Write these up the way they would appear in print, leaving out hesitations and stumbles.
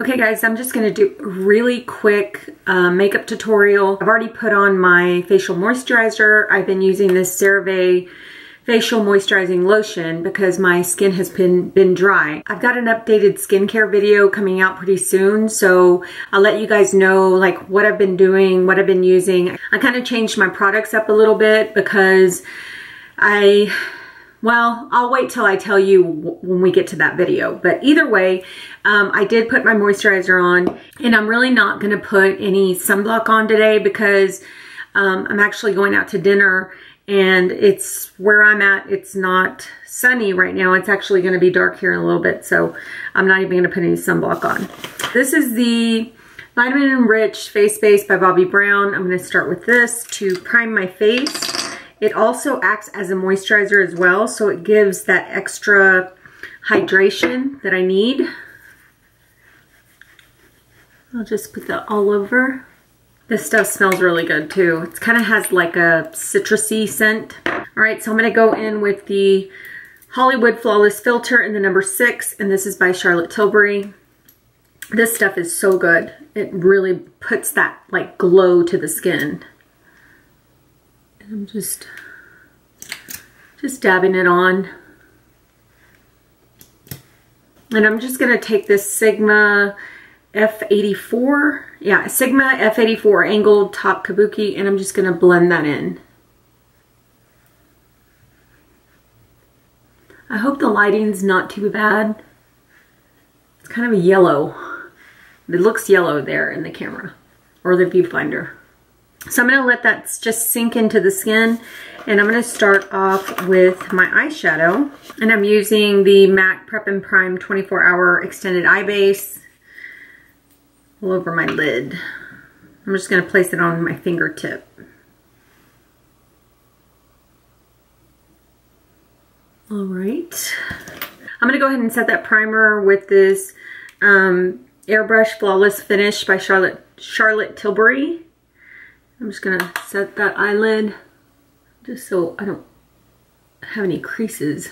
Okay guys, I'm just gonna do a really quick makeup tutorial. I've already put on my facial moisturizer. I've been using this Ceravae facial moisturizing lotion because my skin has been dry. I've got an updated skincare video coming out pretty soon, so I'll let you guys know like what I've been doing, what I've been using. I kind of changed my products up a little bit because well, I'll wait till I tell you when we get to that video. But either way, I did put my moisturizer on, and I'm really not going to put any sunblock on today because I'm actually going out to dinner, and it's where I'm at. It's not sunny right now. It's actually going to be dark here in a little bit, so I'm not even going to put any sunblock on. This is the Vitamin Enriched Face Base by Bobbi Brown. I'm going to start with this to prime my face. It also acts as a moisturizer as well, so it gives that extra hydration that I need. I'll just put that all over. This stuff smells really good too. It kind of has like a citrusy scent. All right, so I'm gonna go in with the Hollywood Flawless Filter in the number 6, and this is by Charlotte Tilbury. This stuff is so good. It really puts that like glow to the skin. I'm just dabbing it on. And I'm just gonna take this Sigma F84, yeah, Sigma F84 angled top kabuki, and I'm just gonna blend that in. I hope the lighting's not too bad. It's kind of a yellow. It looks yellow there in the camera or the viewfinder. So I'm going to let that just sink into the skin, and I'm going to start off with my eyeshadow, and I'm using the MAC Prep and Prime 24-Hour Extended Eye Base all over my lid. I'm just going to place it on my fingertip. All right. I'm going to go ahead and set that primer with this Airbrush Flawless Finish by Charlotte Tilbury. I'm just gonna set that eyelid just so I don't have any creases.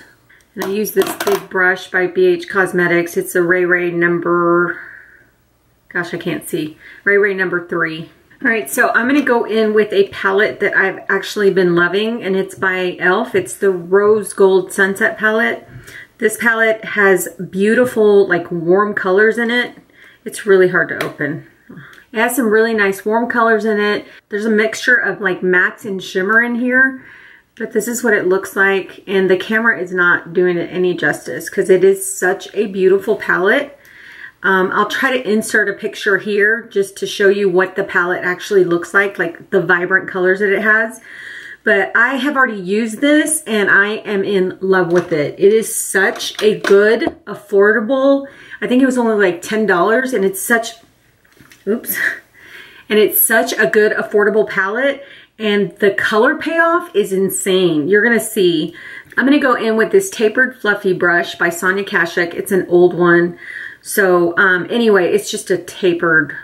And I use this big brush by BH Cosmetics. It's a Ray number, gosh, I can't see. Ray number 3. All right, so I'm gonna go in with a palette that I've actually been loving, and it's by e.l.f. It's the Rose Gold Sunset palette. This palette has beautiful, like warm colors in it. It's really hard to open. It has some really nice warm colors in it. There's a mixture of like mattes and shimmer in here, but this is what it looks like, and the camera is not doing it any justice because it is such a beautiful palette. I'll try to insert a picture here just to show you what the palette actually looks like the vibrant colors that it has. But I have already used this and I am in love with it. It is such a good, affordable, I think it was only like $10, and it's such, oops. And it's such a good affordable palette, and the color payoff is insane. You're gonna see. I'm gonna go in with this Tapered Fluffy brush by Sonia Kashuk. It's an old one. So anyway, it's just a tapered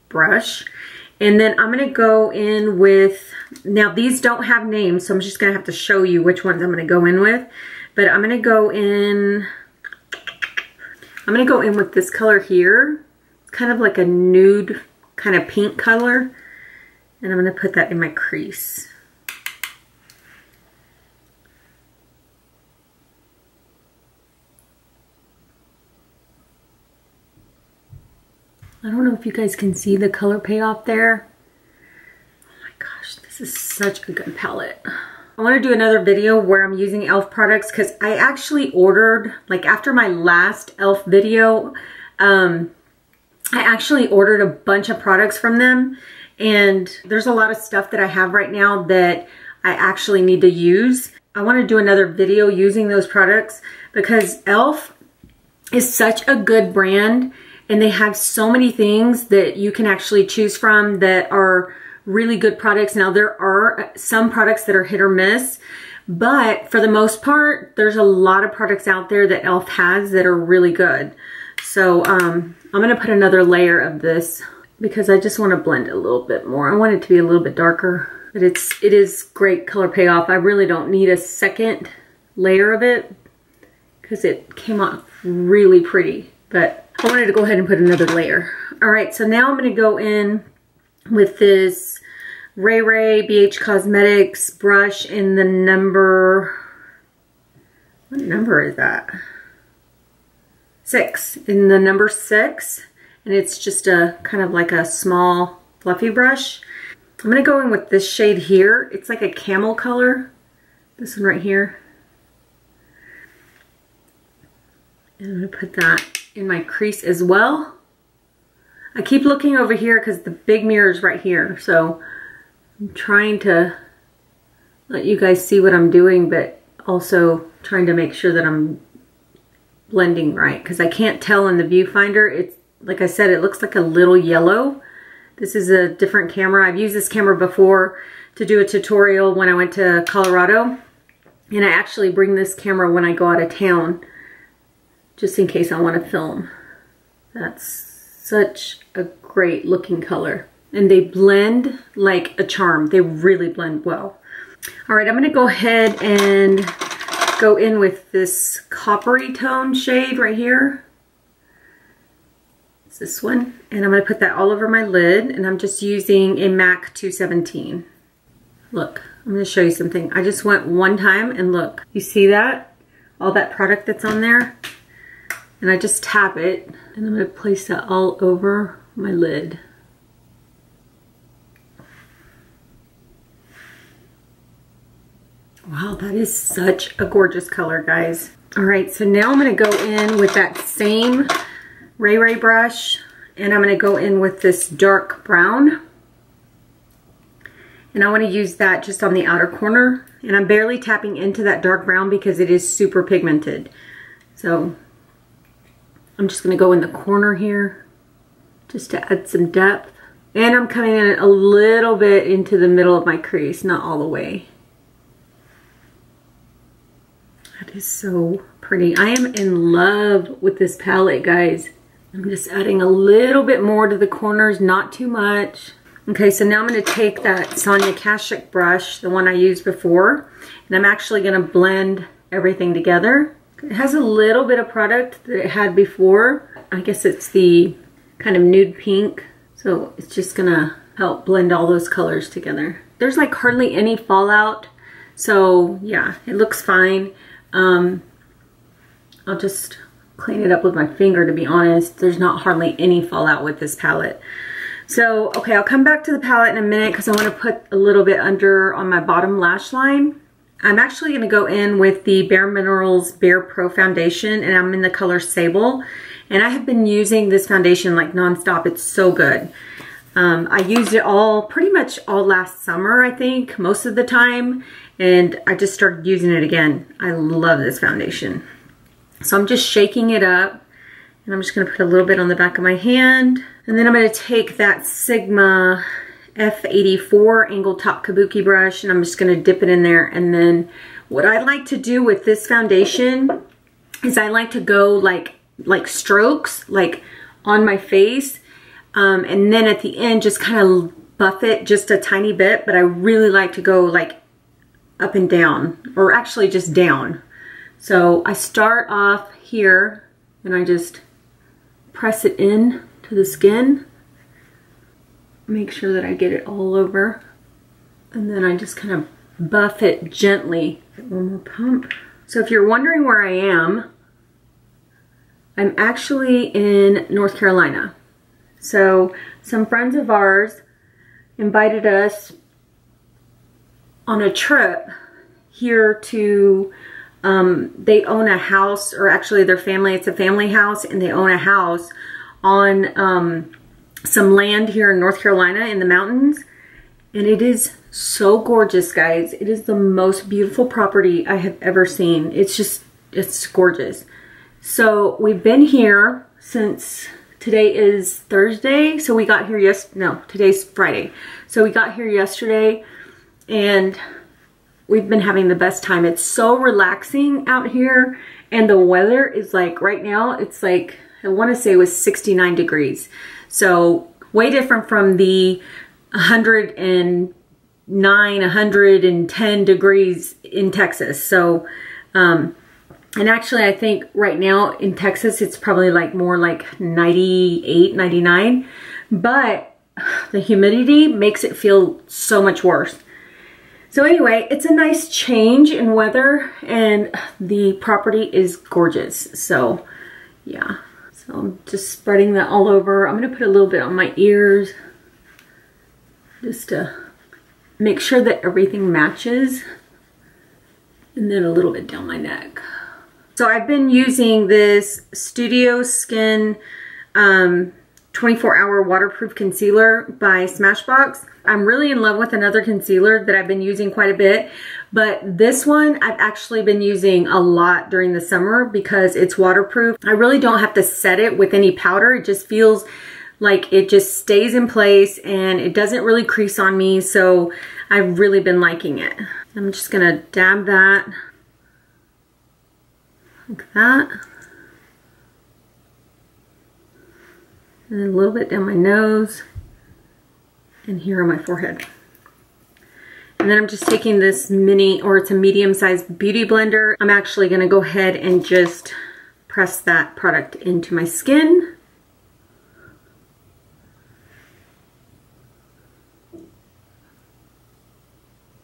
brush. And then I'm gonna go in with, now these don't have names, so I'm just gonna have to show you which ones I'm gonna go in with. But I'm gonna go in with this color here. Kind of like a nude kind of pink color, and I'm going to put that in my crease. I don't know if you guys can see the color payoff there. Oh my gosh, this is such a good palette. I want to do another video where I'm using e.l.f. products because I actually ordered, like after my last e.l.f. video, I actually ordered a bunch of products from them, and there's a lot of stuff that I have right now that I actually need to use. I want to do another video using those products because e.l.f. is such a good brand, and they have so many things that you can actually choose from that are really good products. Now there are some products that are hit or miss, but for the most part, there's a lot of products out there that e.l.f. has that are really good. So I'm gonna put another layer of this because I just want to blend it a little bit more. I want it to be a little bit darker, but it is great color payoff. I really don't need a second layer of it because it came out really pretty. But I wanted to go ahead and put another layer. All right, so now I'm gonna go in with this Ray BH Cosmetics brush in the number, what number is that? 6, in the number 6. And it's just a kind of like a small fluffy brush. I'm gonna go in with this shade here. It's like a camel color, this one right here. And I'm gonna put that in my crease as well. I keep looking over here because the big mirror is right here. So I'm trying to let you guys see what I'm doing, but also trying to make sure that I'm blending right, because I can't tell in the viewfinder. It's, like I said, it looks like a little yellow. This is a different camera. I've used this camera before to do a tutorial when I went to Colorado. And I actually bring this camera when I go out of town, just in case I want to film. That's such a great looking color. And they blend like a charm. They really blend well. All right, I'm gonna go ahead and go in with this coppery tone shade right here. It's this one. And I'm gonna put that all over my lid, and I'm just using a MAC 217. Look, I'm gonna show you something. I just went one time and look, you see that? All that product that's on there? And I just tap it, and I'm gonna place that all over my lid. Wow, that is such a gorgeous color, guys. All right, so now I'm gonna go in with that same Ray brush, and I'm gonna go in with this dark brown. And I wanna use that just on the outer corner. And I'm barely tapping into that dark brown because it is super pigmented. So I'm just gonna go in the corner here just to add some depth. And I'm coming in a little bit into the middle of my crease, not all the way. That is so pretty. I am in love with this palette, guys. I'm just adding a little bit more to the corners, not too much. Okay, so now I'm gonna take that Sonia Kashuk brush, the one I used before, and I'm actually gonna blend everything together. It has a little bit of product that it had before. I guess it's the kind of nude pink. So it's just gonna help blend all those colors together. There's like hardly any fallout. So yeah, it looks fine. I'll just clean it up with my finger, to be honest. There's not hardly any fallout with this palette. So, okay, I'll come back to the palette in a minute because I want to put a little bit under on my bottom lash line. I'm actually going to go in with the Bare Minerals Bare Pro Foundation, and I'm in the color Sable. And I have been using this foundation like nonstop. It's so good. I used it pretty much all last summer, I think, most of the time. And I just started using it again. I love this foundation. So I'm just shaking it up. And I'm just going to put a little bit on the back of my hand. And then I'm going to take that Sigma F84 angled top kabuki brush, and I'm just going to dip it in there. And then what I like to do with this foundation is I like to go like strokes, like on my face. And then at the end, just kind of buff it just a tiny bit. But I really like to go like up and down, or actually just down. So I start off here and I just press it in to the skin. Make sure that I get it all over. And then I just kind of buff it gently. One more pump. So if you're wondering where I am, I'm actually in North Carolina. So some friends of ours invited us on a trip here to, they own a house, or actually their family, it's a family house, and they own a house on some land here in North Carolina in the mountains. And it is so gorgeous, guys. It is the most beautiful property I have ever seen. It's gorgeous. So we've been here since, today is Thursday. So we got here today's Friday. So we got here yesterday and we've been having the best time. It's so relaxing out here, and the weather is like, right now, it's like, I want to say it was 69 degrees. So way different from the 109, 110 degrees in Texas. So And actually, I think right now in Texas, it's probably like more like 98, 99. But the humidity makes it feel so much worse. So anyway, it's a nice change in weather and the property is gorgeous. So yeah, so I'm just spreading that all over. I'm gonna put a little bit on my ears just to make sure that everything matches. And then a little bit down my neck. So I've been using this Studio Skin 24-hour waterproof concealer by Smashbox. I'm really in love with another concealer that I've been using quite a bit, but this one I've actually been using a lot during the summer because it's waterproof. I really don't have to set it with any powder. It just feels like it just stays in place and it doesn't really crease on me, so I've really been liking it. I'm just gonna dab that like that. And then a little bit down my nose and here on my forehead. And then I'm just taking this mini, or it's a medium-sized beauty blender. I'm actually gonna go ahead and just press that product into my skin.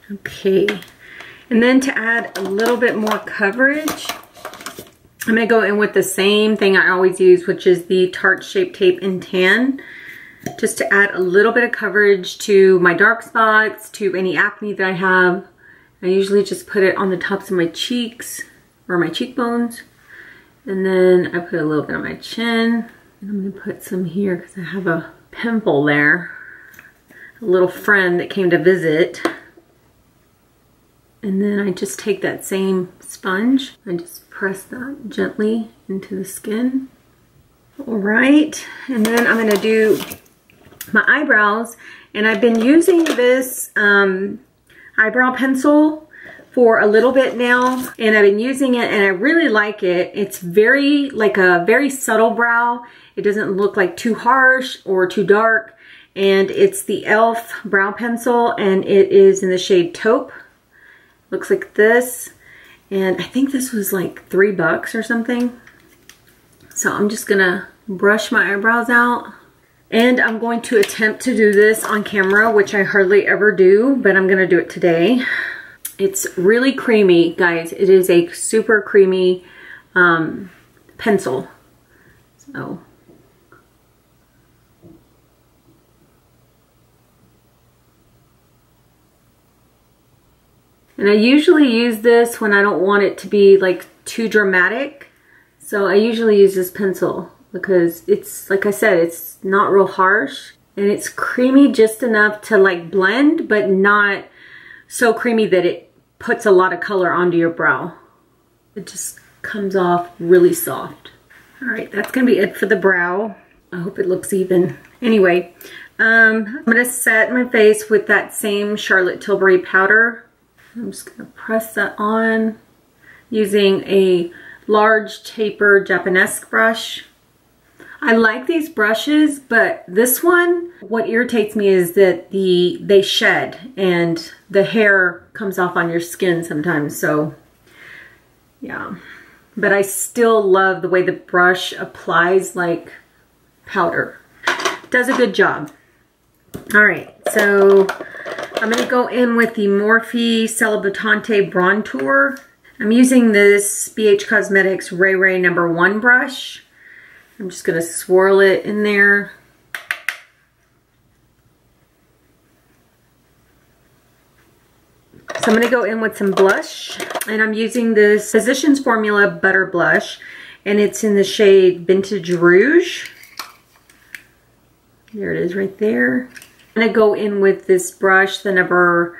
Okay, and then to add a little bit more coverage, I'm gonna go in with the same thing I always use, which is the Tarte Shape Tape in Tan, just to add a little bit of coverage to my dark spots, to any acne that I have. I usually just put it on the tops of my cheeks or my cheekbones, and then I put a little bit on my chin, and I'm gonna put some here because I have a pimple there, a little friend that came to visit. And then I just take that same sponge, I just press that gently into the skin. All right, and then I'm gonna do my eyebrows, and I've been using this eyebrow pencil for a little bit now, and I've been using it and I really like it. It's very, like a very subtle brow. It doesn't look like too harsh or too dark, and it's the e.l.f. brow pencil, and it is in the shade Taupe. Looks like this, and I think this was like $3 or something. So I'm just gonna brush my eyebrows out, and I'm going to attempt to do this on camera, which I hardly ever do, but I'm gonna do it today. It's really creamy, guys. It is a super creamy pencil. So and I usually use this when I don't want it to be like too dramatic. So I usually use this pencil because it's, like I said, it's not real harsh and it's creamy just enough to like blend, but not so creamy that it puts a lot of color onto your brow. It just comes off really soft. All right, that's gonna be it for the brow. I hope it looks even. Anyway, I'm gonna set my face with that same Charlotte Tilbury powder. I'm just gonna press that on using a large taper Japanesque brush. I like these brushes, but this one, what irritates me is that they shed and the hair comes off on your skin sometimes, so yeah. But I still love the way the brush applies like powder. It does a good job. All right, so I'm gonna go in with the Morphe Celebatante Bronzer. I'm using this BH Cosmetics Ray Ray #1 brush. I'm just gonna swirl it in there. So I'm gonna go in with some blush, and I'm using this Physicians Formula Butter Blush, and it's in the shade Vintage Rouge. There it is right there. I'm gonna go in with this brush, the number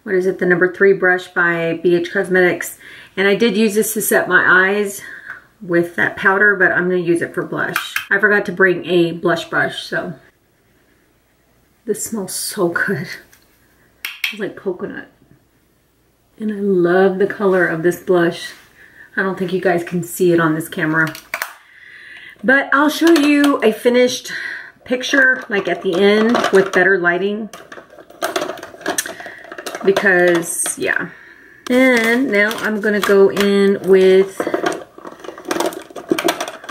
3 brush by BH Cosmetics. And I did use this to set my eyes with that powder, but I'm gonna use it for blush. I forgot to bring a blush brush, so. This smells so good. It's like coconut. And I love the color of this blush. I don't think you guys can see it on this camera. But I'll show you a finished picture like at the end with better lighting, because yeah. And now I'm gonna go in with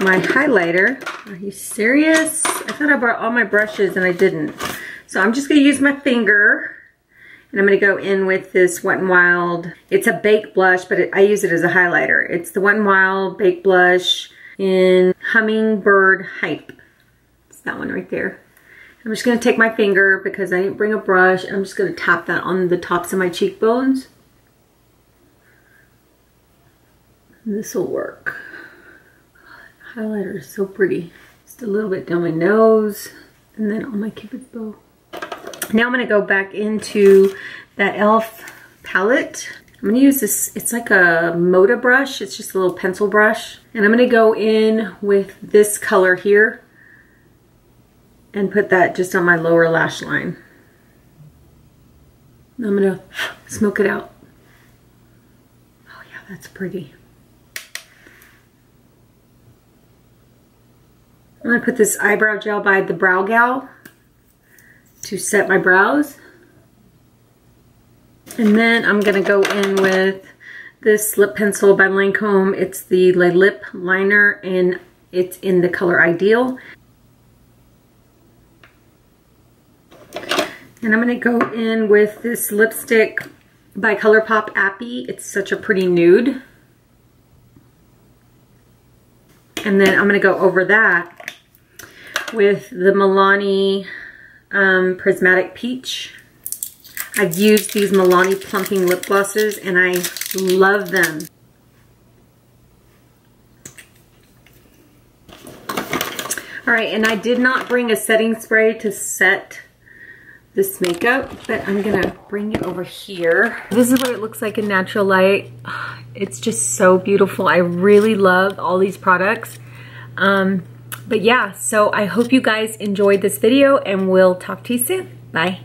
my highlighter. Are you serious? I thought I brought all my brushes and I didn't. So I'm just gonna use my finger and I'm gonna go in with this Wet n Wild. It's a baked blush, but I use it as a highlighter. It's the Wet n Wild Baked Blush in Hummingbird Hype. It's that one right there. I'm just gonna take my finger because I didn't bring a brush. I'm just gonna tap that on the tops of my cheekbones. This will work. Highlighter is so pretty. Just a little bit down my nose and then on my Cupid's bow. Now I'm gonna go back into that e.l.f. palette. I'm gonna use this, it's like a Moda brush. It's just a little pencil brush. And I'm gonna go in with this color here and put that just on my lower lash line. I'm gonna smoke it out. Oh yeah, that's pretty. I'm gonna put this eyebrow gel by the Brow Gal to set my brows. And then I'm gonna go in with this lip pencil by Lancome. It's the lip liner and it's in the color Ideal. And I'm gonna go in with this lipstick by ColourPop Appy. It's such a pretty nude. And then I'm gonna go over that with the Milani Prismatic Peach. I've used these Milani plumping lip glosses and I love them. All right, and I did not bring a setting spray to set this makeup, but I'm gonna bring it over here. This is what it looks like in natural light. It's just so beautiful. I really love all these products. But yeah, so I hope you guys enjoyed this video and we'll talk to you soon. Bye.